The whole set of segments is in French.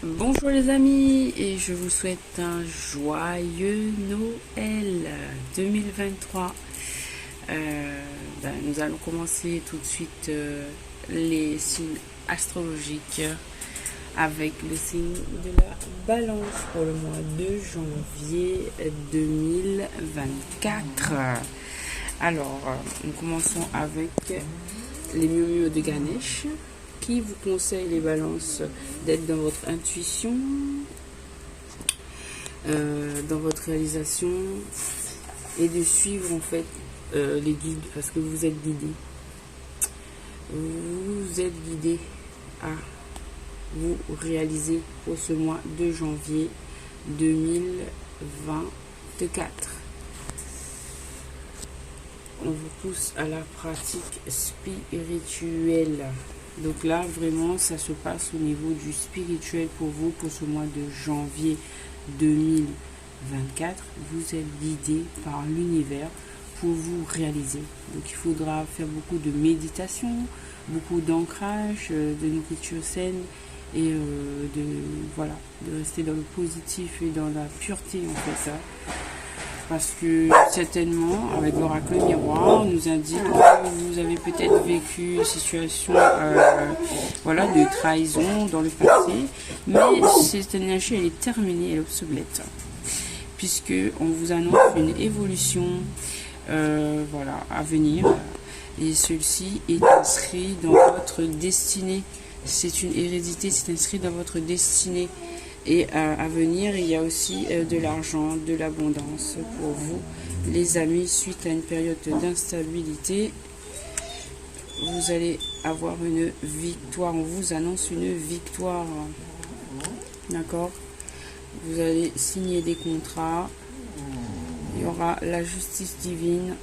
Bonjour les amis et je vous souhaite un joyeux Noël 2023. Nous allons commencer tout de suite les signes astrologiques avec le signe de la Balance pour le mois de janvier 2024. Alors, nous commençons avec les mieux de Ganesh, qui vous conseille les balances d'être dans votre intuition, dans votre réalisation et de suivre en fait les guides parce que vous êtes guidés. Vous êtes guidés à vous réaliser pour ce mois de janvier 2024. On vous pousse à la pratique spirituelle. Donc là, vraiment, ça se passe au niveau du spirituel pour vous, pour ce mois de janvier 2024. Vous êtes guidé par l'univers pour vous réaliser. Donc il faudra faire beaucoup de méditation, beaucoup d'ancrage, de nourriture saine et de rester dans le positif et dans la pureté, on fait ça. Parce que certainement, avec l'oracle miroir, on nous indique que vous avez peut-être vécu une situation de trahison dans le passé, mais cette énergie elle est terminée, elle est obsolète, puisque on vous annonce une évolution à venir, et celle-ci est inscrit dans votre destinée. C'est une hérédité, c'est inscrit dans votre destinée. Et à venir, il y a aussi de l'argent, de l'abondance pour vous, les amis. Suite à une période d'instabilité, vous allez avoir une victoire. On vous annonce une victoire. D'accord? Vous allez signer des contrats. Il y aura la justice divine.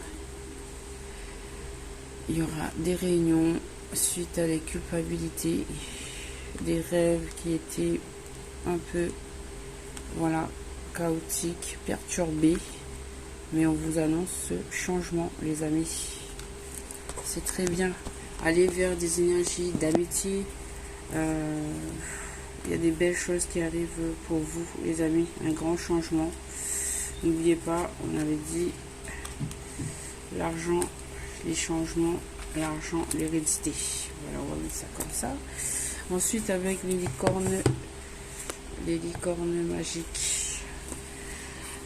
Il y aura des réunions suite à la culpabilité, des rêves qui étaient un peu chaotique, perturbé, mais on vous annonce ce changement les amis. C'est très bien. Allez vers des énergies d'amitié. Il y a des belles choses qui arrivent pour vous les amis, un grand changement. N'oubliez pas, on avait dit l'argent, les changements, l'argent, l'hérédité. Voilà, on va mettre ça comme ça. Ensuite avec les licornes magiques.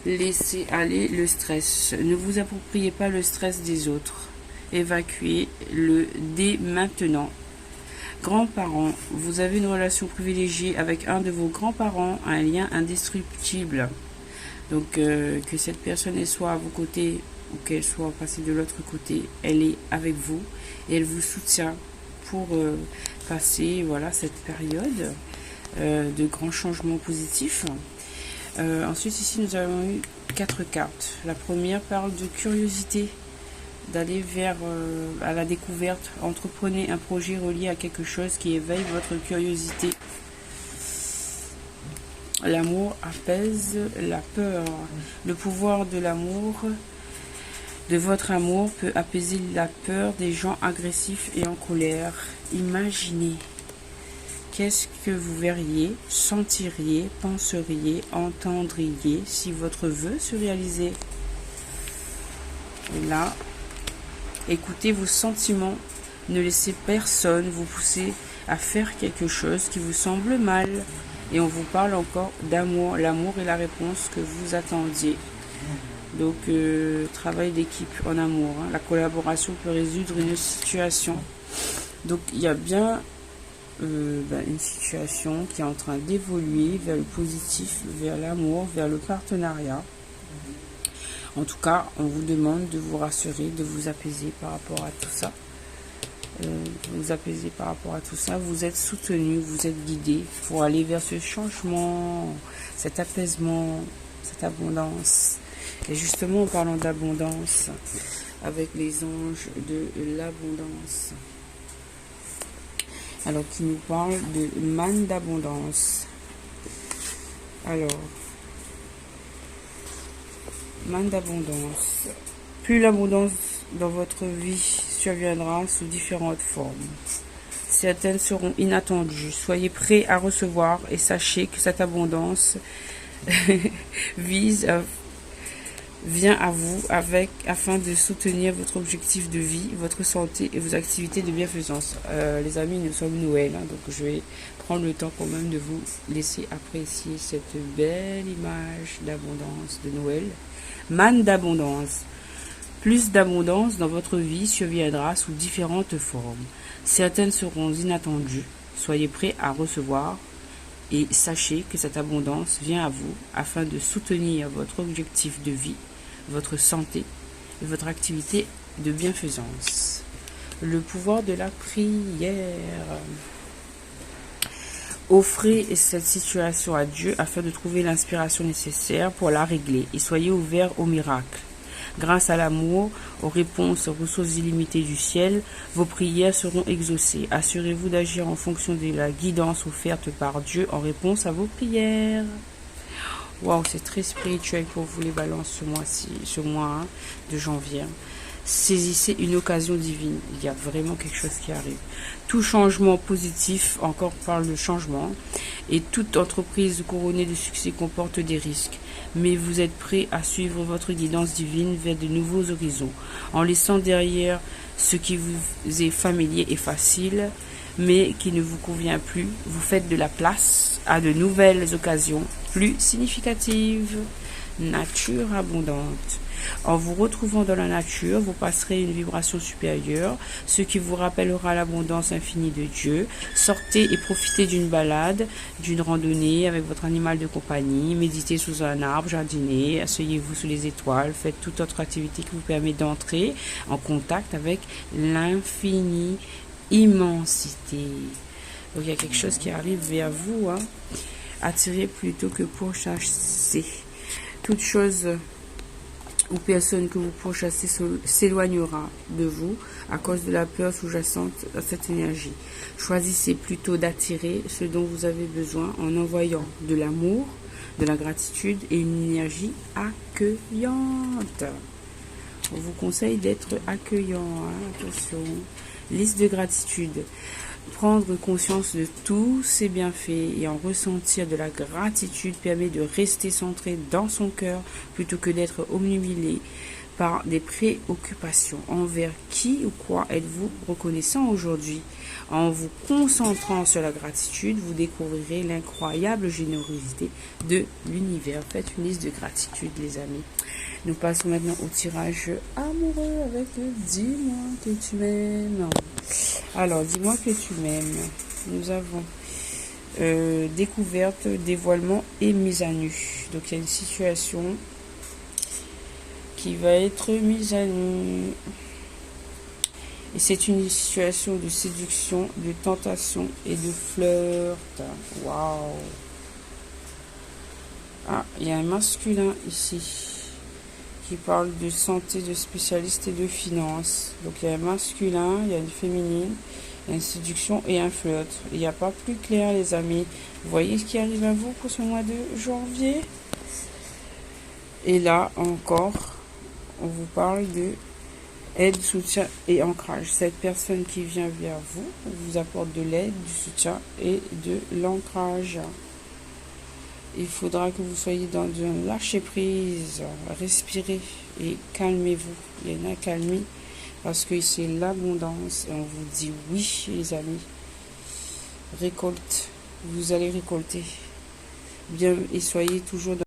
Laissez aller le stress. Ne vous appropriez pas le stress des autres. Évacuez-le dès maintenant. Grands-parents, vous avez une relation privilégiée avec un de vos grands-parents, un lien indestructible. Donc que cette personne elle soit à vos côtés ou qu'elle soit passée de l'autre côté, elle est avec vous et elle vous soutient pour passer cette période de grands changements positifs. Ensuite ici nous avons eu 4 cartes. La première parle de curiosité, d'aller vers à la découverte. Entreprenez un projet relié à quelque chose qui éveille votre curiosité. L'amour apaise la peur. Le pouvoir de l'amour, de votre amour, peut apaiser la peur des gens agressifs et en colère. Imaginez. Qu'est-ce que vous verriez, sentiriez, penseriez, entendriez si votre vœu se réalisait? Et là, écoutez vos sentiments. Ne laissez personne vous pousser à faire quelque chose qui vous semble mal. Et on vous parle encore d'amour. L'amour est la réponse que vous attendiez. Donc, travail d'équipe en amour. La collaboration peut résoudre une situation. Donc, il y a bien une situation qui est en train d'évoluer vers le positif, vers l'amour, vers le partenariat. En tout cas, on vous demande de vous rassurer, de vous apaiser par rapport à tout ça. Vous êtes soutenu, vous êtes guidé pour aller vers ce changement, cet apaisement, cette abondance. Et justement, en parlant d'abondance, avec les anges de l'abondance, alors qui nous parle de manne d'abondance. Alors, manne d'abondance. Plus l'abondance dans votre vie surviendra sous différentes formes. Certaines seront inattendues. Soyez prêts à recevoir et sachez que cette abondance vient à vous afin de soutenir votre objectif de vie, votre santé et vos activités de bienfaisance. Les amis, nous sommes Noël, donc je vais prendre le temps quand même de vous laisser apprécier cette belle image d'abondance de Noël. Manne d'abondance. Plus d'abondance dans votre vie surviendra sous différentes formes. Certaines seront inattendues. Soyez prêts à recevoir et sachez que cette abondance vient à vous afin de soutenir votre objectif de vie, votre santé et votre activité de bienfaisance. Le pouvoir de la prière. Offrez cette situation à Dieu afin de trouver l'inspiration nécessaire pour la régler et soyez ouverts au miracle. Grâce à l'amour, aux réponses aux ressources illimitées du ciel, vos prières seront exaucées. Assurez-vous d'agir en fonction de la guidance offerte par Dieu en réponse à vos prières. Waouh, c'est très spirituel pour vous les balances ce mois de janvier. Saisissez une occasion divine. Il y a vraiment quelque chose qui arrive. Tout changement positif, encore parle de changement, et toute entreprise couronnée de succès comporte des risques. Mais vous êtes prêt à suivre votre guidance divine vers de nouveaux horizons, en laissant derrière ce qui vous est familier et facile, mais qui ne vous convient plus. Vous faites de la place à de nouvelles occasions plus significatives. Nature abondante. En vous retrouvant dans la nature, vous passerez une vibration supérieure, ce qui vous rappellera l'abondance infinie de Dieu. Sortez et profitez d'une balade, d'une randonnée avec votre animal de compagnie, méditez sous un arbre, jardinez, asseyez-vous sous les étoiles, faites toute autre activité qui vous permet d'entrer en contact avec l'infinie immensité. Donc il y a quelque chose qui arrive vers vous, attirez plutôt que pourchasser. Toute chose ou personne que vous pourchassez s'éloignera de vous à cause de la peur sous-jacente à cette énergie. Choisissez plutôt d'attirer ce dont vous avez besoin en envoyant de l'amour, de la gratitude et une énergie accueillante. On vous conseille d'être accueillant. Attention. Liste de gratitude. Prendre conscience de tous ses bienfaits et en ressentir de la gratitude permet de rester centré dans son cœur plutôt que d'être obnubilé par des préoccupations. Envers qui ou quoi êtes-vous reconnaissant aujourd'hui? En vous concentrant sur la gratitude, vous découvrirez l'incroyable générosité de l'univers. Faites une liste de gratitude, les amis. Nous passons maintenant au tirage amoureux avec le dis-moi que tu m'aimes. Alors, dis-moi que tu m'aimes. Nous avons découverte, dévoilement et mise à nu. Donc, il y a une situation qui va être mise à nu. Et c'est une situation de séduction, de tentation et de flirt. Waouh! Ah, il y a un masculin ici qui parle de santé, de spécialiste et de finance. Donc il y a un masculin, il y a une féminine, il y a une séduction et un flirt. Il n'y a pas plus clair, les amis. Vous voyez ce qui arrive à vous pour ce mois de janvier? Et là encore, on vous parle de aide, soutien et ancrage. Cette personne qui vient vers vous vous apporte de l'aide, du soutien et de l'ancrage. Il faudra que vous soyez dans un lâcher-prise, respirez et calmez-vous. Il y a une accalmie parce que c'est l'abondance et on vous dit oui, les amis. Récolte, vous allez récolter. Bien, et soyez toujours dans